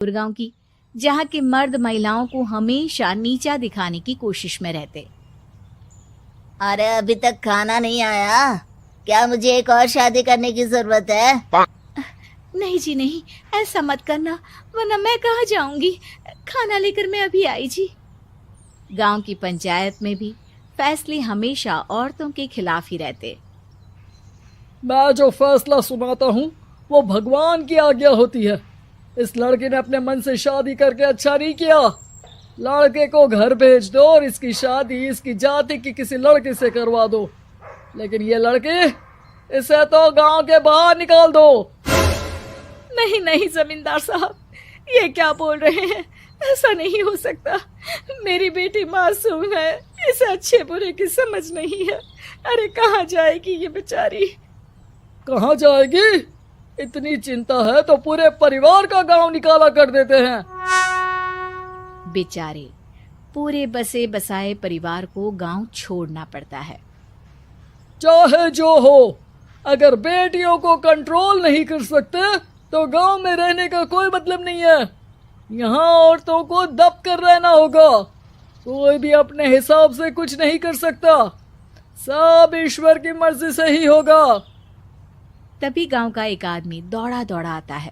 गांव की, जहाँ के मर्द महिलाओं को हमेशा नीचा दिखाने की कोशिश में रहते। अरे अभी तक खाना नहीं आया, क्या मुझे एक और शादी करने की जरूरत है? नहीं जी नहीं, ऐसा मत करना, वरना मैं कहाँ जाऊंगी। खाना लेकर मैं अभी आई जी। गांव की पंचायत में भी फैसले हमेशा औरतों के खिलाफ ही रहते। मैं जो फैसला सुनाता हूँ वो भगवान की आज्ञा होती है। इस लड़के ने अपने मन से शादी करके अच्छा नहीं किया। लड़के को घर भेज दो और इसकी शादी इसकी जाति की किसी लड़के से करवा दो, लेकिन ये लड़की, इसे तो गांव के बाहर निकाल दो। नहीं नहीं जमींदार साहब, ये क्या बोल रहे हैं? ऐसा नहीं हो सकता। मेरी बेटी मासूम है, इसे अच्छे बुरे की समझ नहीं है। अरे कहाँ जाएगी ये बेचारी? कहाँ जाएगी? इतनी चिंता है तो पूरे परिवार का गांव निकाला कर देते हैं। बेचारे पूरे बसे बसाए परिवार को गांव छोड़ना पड़ता है। चाहे जो हो, अगर बेटियों को कंट्रोल नहीं कर सकते तो गांव में रहने का कोई मतलब नहीं है। यहाँ औरतों को दब कर रहना होगा। कोई भी अपने हिसाब से कुछ नहीं कर सकता, सब ईश्वर की मर्जी से ही होगा। तभी गांव का एक आदमी दौड़ा दौड़ा आता है।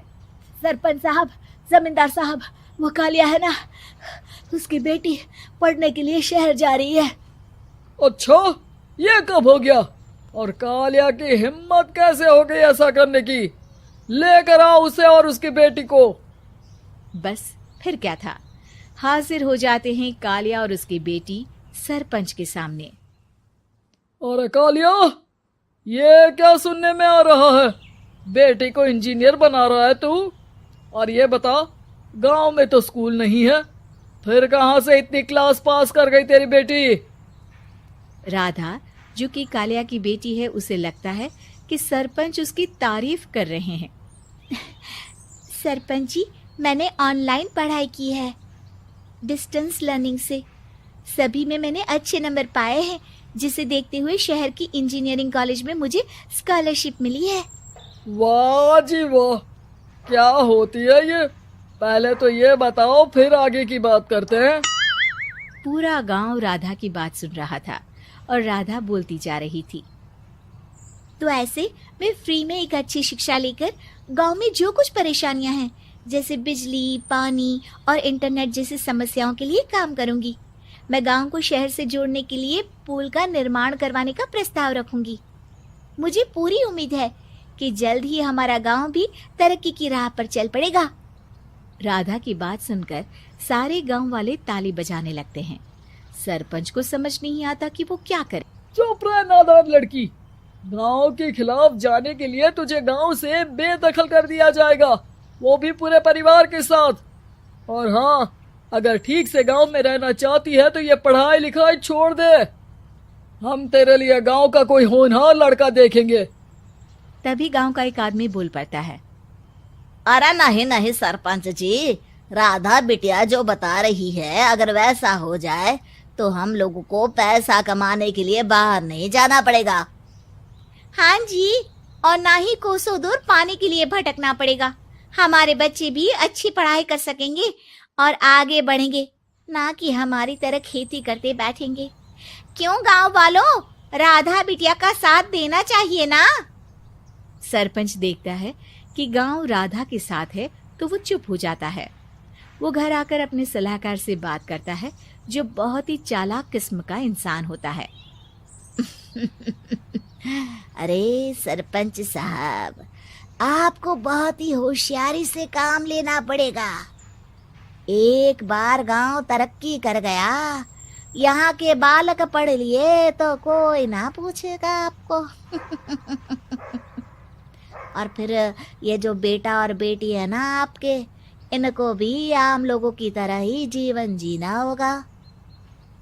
सरपंच साहब, जमींदार साहब, वो कालिया है ना, उसकी बेटी पढ़ने के लिए शहर जा रही है। अच्छा, ये कब हो गया? और कालिया की हिम्मत कैसे हो गई ऐसा करने की? लेकर आओ उसे और उसकी बेटी को। बस फिर क्या था, हाजिर हो जाते हैं कालिया और उसकी बेटी सरपंच के सामने। और कालिया, ये क्या सुनने में आ रहा है? बेटी को इंजीनियर बना रहा है तू? और ये बता, गांव में तो स्कूल नहीं है, फिर कहां से इतनी क्लास पास कर गई तेरी बेटी? राधा, जो कि कालिया की बेटी है, उसे लगता है कि सरपंच उसकी तारीफ कर रहे हैं। सरपंच जी, मैंने ऑनलाइन पढ़ाई की है, डिस्टेंस लर्निंग से। सभी में मैंने अच्छे नंबर पाए हैं, जिसे देखते हुए शहर की इंजीनियरिंग कॉलेज में मुझे स्कॉलरशिप मिली है। वाह जी वाह, क्या होती है ये? पहले तो ये बताओ, फिर आगे की बात करते हैं। पूरा गांव राधा की बात सुन रहा था और राधा बोलती जा रही थी। तो ऐसे मैं फ्री में एक अच्छी शिक्षा लेकर गांव में जो कुछ परेशानियां हैं, जैसे बिजली, पानी और इंटरनेट जैसी समस्याओं के लिए काम करूंगी। मैं गांव को शहर से जोड़ने के लिए पुल का निर्माण करवाने का प्रस्ताव रखूंगी। मुझे पूरी उम्मीद है कि जल्द ही हमारा गांव भी तरक्की की राह पर चल पड़ेगा। राधा की बात सुनकर सारे गांव वाले ताली बजाने लगते हैं। सरपंच को समझ नहीं आता कि वो क्या करे। चुप रह नादान लड़की, गांव के खिलाफ जाने के लिए तुझे गांव से बेदखल कर दिया जाएगा, वो भी पूरे परिवार के साथ। और हाँ, अगर ठीक से गांव में रहना चाहती है तो ये पढ़ाई लिखाई छोड़ दे। हम तेरे लिए गांव का कोई होनहार लड़का देखेंगे। तभी गांव का एक आदमी बोल पड़ता है। अरे नहीं नहीं सरपंच जी, राधा बिटिया जो बता रही है, अगर वैसा हो जाए तो हम लोगों को पैसा कमाने के लिए बाहर नहीं जाना पड़ेगा। हाँ जी, और ना ही कोसों दूर पानी के लिए भटकना पड़ेगा। हमारे बच्चे भी अच्छी पढ़ाई कर सकेंगे और आगे बढ़ेंगे, ना कि हमारी तरह खेती करते बैठेंगे। क्यों गांव वालों, राधा बिटिया का साथ देना चाहिए ना। सरपंच देखता है कि गांव राधा के साथ है तो वो चुप हो जाता है। वो घर आकर अपने सलाहकार से बात करता है, जो बहुत ही चालाक किस्म का इंसान होता है। अरे सरपंच साहब, आपको बहुत ही होशियारी से काम लेना पड़ेगा। एक बार गांव तरक्की कर गया, यहाँ के बालक पढ़ लिए तो कोई ना पूछेगा आपको। और फिर ये जो बेटा और बेटी है ना आपके, इनको भी आम लोगों की तरह ही जीवन जीना होगा।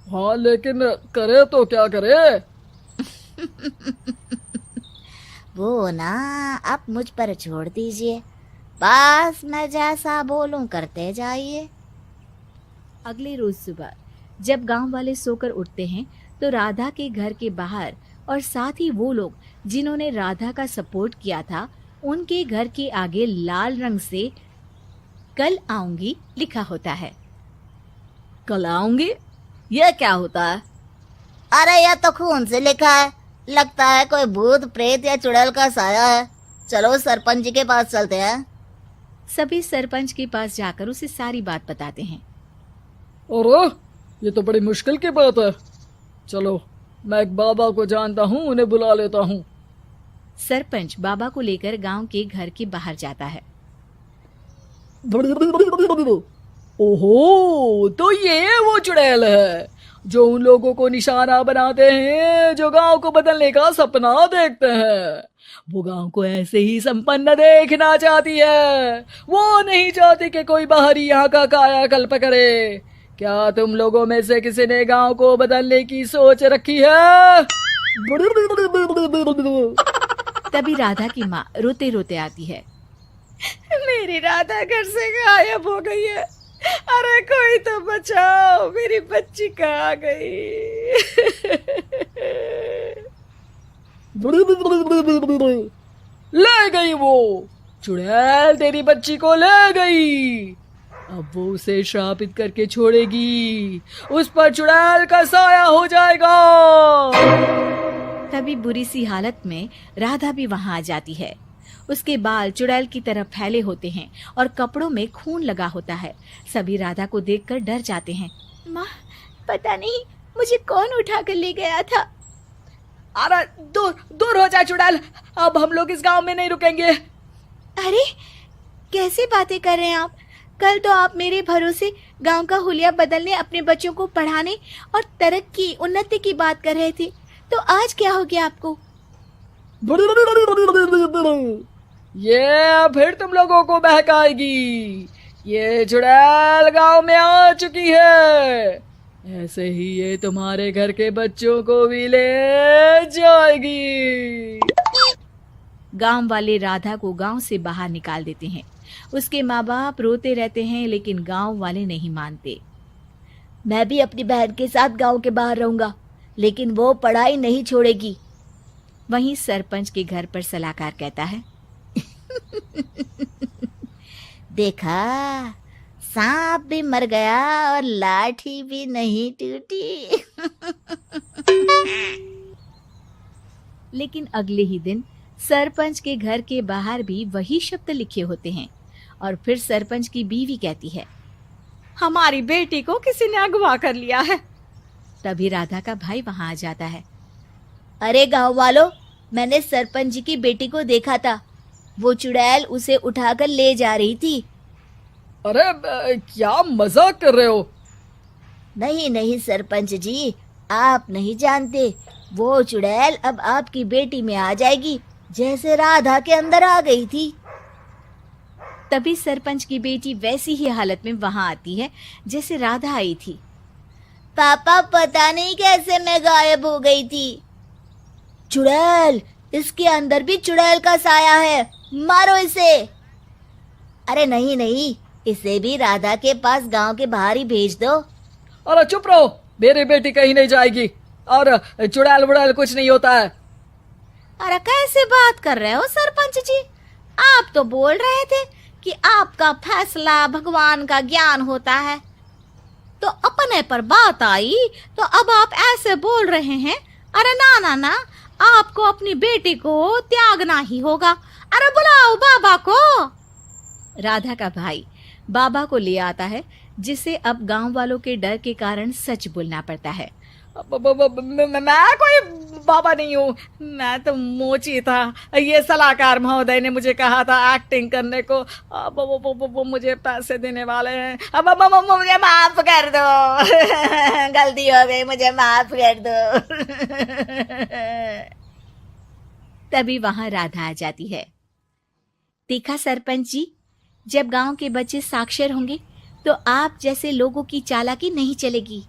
हाँ, लेकिन करे तो क्या करे? वो ना आप मुझ पर छोड़ दीजिए, बस मैं जैसा बोलूं करते जाइए। अगले रोज सुबह जब गांव वाले सोकर उठते हैं तो राधा के घर के बाहर और साथ ही वो लोग जिन्होंने राधा का सपोर्ट किया था, उनके घर के आगे लाल रंग से कल आऊंगी लिखा होता है। कल आऊंगी, यह क्या होता है? अरे यह तो खून से लिखा है, लगता है कोई भूत प्रेत या चुड़ैल का साया है। चलो सरपंच जी के पास चलते हैं। सभी सरपंच के पास जाकर उसे सारी बात बताते हैं। अरे ये तो बड़ी मुश्किल की बात है। चलो मैं एक बाबा को जानता हूँ, उन्हें बुला लेता हूँ। सरपंच बाबा को लेकर गांव के घर के बाहर जाता है। ओहो, तो ये वो चुड़ैल है जो उन लोगों को निशाना बनाते हैं जो गांव को बदलने का सपना देखते हैं। वो गांव को ऐसे ही संपन्न देखना चाहती है, वो नहीं चाहती कि कोई बाहरी यहाँ का कायाकल्प करे। क्या तुम लोगों में से किसी ने गांव को बदलने की सोच रखी है? तभी राधा की माँ रोते रोते आती है। मेरी राधा घर से गायब हो गई है। अरे कोई तो बचाओ, मेरी बच्ची कहाँ गई? ले गई वो चुड़ैल, तेरी बच्ची को ले गई। अब वो उसे श्रापित करके छोड़ेगी, उस पर चुड़ैल का साया हो जाएगा। तभी बुरी सी हालत में राधा भी वहां आ जाती है। उसके बाल चुड़ैल की तरह फैले होते हैं और कपड़ों में खून लगा होता है। सभी राधा को देखकर डर जाते हैं। माँ, पता नहीं मुझे कौन उठा कर ले गया था। अरे दूर दूर हो जा चुड़ैल, अब हम लोग इस गांव में नहीं रुकेंगे। अरे कैसी बातें कर रहे हैं आप? कल तो आप मेरे भरोसे गांव का हुलिया बदलने, अपने बच्चों को पढ़ाने और तरक्की उन्नति की बात कर रहे थे, तो आज क्या हो गया आपको? ये फिर तुम लोगों को बहकाएगी। ये चुड़ैल गांव में आ चुकी है, ऐसे ही ये तुम्हारे घर के बच्चों को भी ले जाएगी। गांव वाले राधा को गांव से बाहर निकाल देते हैं। उसके माँ बाप रोते रहते हैं, लेकिन गांव वाले नहीं मानते। मैं भी अपनी बहन के साथ गांव के बाहर रहूंगा, लेकिन वो पढ़ाई नहीं छोड़ेगी। वहीं सरपंच के घर पर सलाहकार कहता है। देखा, सांप भी मर गया और लाठी भी नहीं टूटी। लेकिन अगले ही दिन सरपंच के घर के बाहर भी वही शब्द लिखे होते हैं। और फिर सरपंच की बीवी कहती है, हमारी बेटी को किसी ने अगवा कर लिया है। तभी राधा का भाई वहां आ जाता है। अरे गांव वालों, मैंने सरपंच जी की बेटी को देखा था। वो चुड़ैल उसे उठाकर ले जा रही थी। अरे क्या मजाक कर रहे हो? नहीं नहीं सरपंच जी, आप नहीं जानते। वो चुड़ैल अब आपकी बेटी में आ जाएगी, जैसे राधा के अंदर आ गई थी। तभी सरपंच की बेटी वैसी ही हालत में वहां आती है जैसे राधा आई थी। पापा, पता नहीं कैसे मैं गायब हो गई थी। चुड़ैल, इसके अंदर भी चुड़ैल का साया है, मारो इसे। अरे नहीं नहीं, इसे भी राधा के पास गांव के बाहर ही भेज दो। अरे चुप रहो, मेरी बेटी कहीं नहीं जाएगी और चुड़ैल वुड़ैल कुछ नहीं होता है। अरे कैसे बात कर रहे हो सरपंच जी? आप तो बोल रहे थे कि आपका फैसला भगवान का ज्ञान होता है, तो अपने पर बात आई तो अब आप ऐसे बोल रहे हैं। अरे ना ना ना, आपको अपनी बेटी को त्यागना ही होगा। अरे बुलाओ बाबा को। राधा का भाई बाबा को ले आता है, जिसे अब गांव वालों के डर के कारण सच बोलना पड़ता है। मैं कोई बाबा नहीं हूँ, मैं तो मोची था। ये सलाहकार महोदय ने मुझे कहा था एक्टिंग करने को। अब वो मुझे पैसे देने वाले हैं। अब मुझे माफ कर दो। गलती हो गई, मुझे माफ कर दो। तभी वहां राधा आ जाती है। देखा सरपंच जी, जब गांव के बच्चे साक्षर होंगे तो आप जैसे लोगों की चालाकी नहीं चलेगी।